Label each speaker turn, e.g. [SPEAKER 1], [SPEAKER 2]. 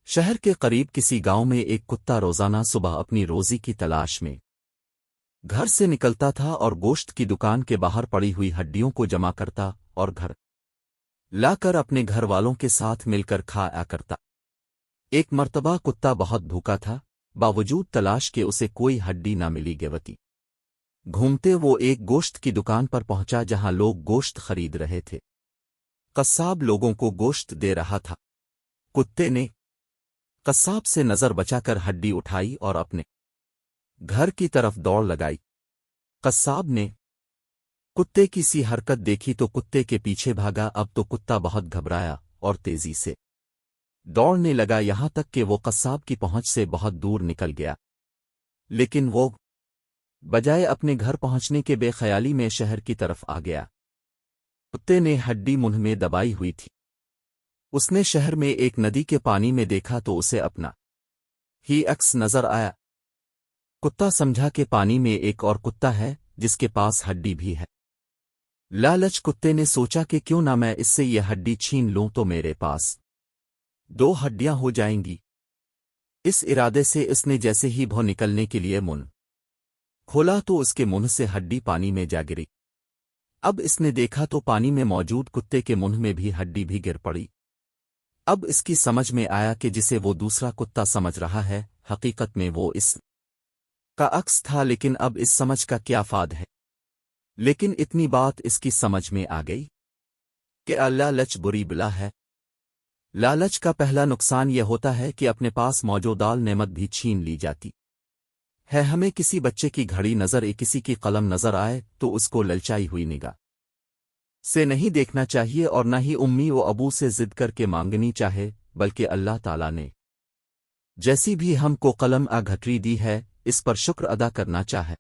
[SPEAKER 1] شہر کے قریب کسی گاؤں میں ایک کتا روزانہ صبح اپنی روزی کی تلاش میں گھر سے نکلتا تھا اور گوشت کی دکان کے باہر پڑی ہوئی ہڈیوں کو جمع کرتا اور گھر لا کر اپنے گھر والوں کے ساتھ مل کر کھایا کرتا۔ ایک مرتبہ کتا بہت بھوکا تھا، باوجود تلاش کے اسے کوئی ہڈی نہ ملی گیوتی گھومتے وہ ایک گوشت کی دکان پر پہنچا جہاں لوگ گوشت خرید رہے تھے۔ قصاب لوگوں کو گوشت دے رہا تھا۔ کتے نے قصاب سے نظر بچا کر ہڈی اٹھائی اور اپنے گھر کی طرف دوڑ لگائی۔ قصاب نے کتے کی سی حرکت دیکھی تو کتے کے پیچھے بھاگا۔ اب تو کتا بہت گھبرایا اور تیزی سے دوڑنے لگا یہاں تک کہ وہ قصاب کی پہنچ سے بہت دور نکل گیا، لیکن وہ بجائے اپنے گھر پہنچنے کے بے خیالی میں شہر کی طرف آ گیا۔ کتے نے ہڈی منہ میں دبائی ہوئی تھی۔ اس نے شہر میں ایک ندی کے پانی میں دیکھا تو اسے اپنا ہی عکس نظر آیا۔ کتا سمجھا کہ پانی میں ایک اور کتا ہے جس کے پاس ہڈی بھی ہے۔ لالچ کتے نے سوچا کہ کیوں نہ میں اس سے یہ ہڈی چھین لوں تو میرے پاس 2 ہڈیاں ہو جائیں گی۔ اس ارادے سے اس نے جیسے ہی بھو نکلنے کے لیے منہ کھولا تو اس کے منہ سے ہڈی پانی میں جا گری۔ اب اس نے دیکھا تو پانی میں موجود کتے کے منہ میں بھی ہڈی بھی گر پڑی۔ اب اس کی سمجھ میں آیا کہ جسے وہ دوسرا کتا سمجھ رہا ہے حقیقت میں وہ اس کا عکس تھا، لیکن اب اس سمجھ کا کیا فائدہ ہے؟ لیکن اتنی بات اس کی سمجھ میں آ گئی کہ لالچ بری بلا ہے۔ لالچ کا پہلا نقصان یہ ہوتا ہے کہ اپنے پاس موجود نعمت بھی چھین لی جاتی ہے۔ ہمیں کسی بچے کی گھڑی نظر کسی کی قلم نظر آئے تو اس کو للچائی ہوئی نگاہ سے نہیں دیکھنا چاہیے اور نہ ہی امی و ابو سے ضد کر کے مانگنی چاہے، بلکہ اللہ تعالیٰ نے جیسی بھی ہم کو قلم گھٹری دی ہے اس پر شکر ادا کرنا چاہے۔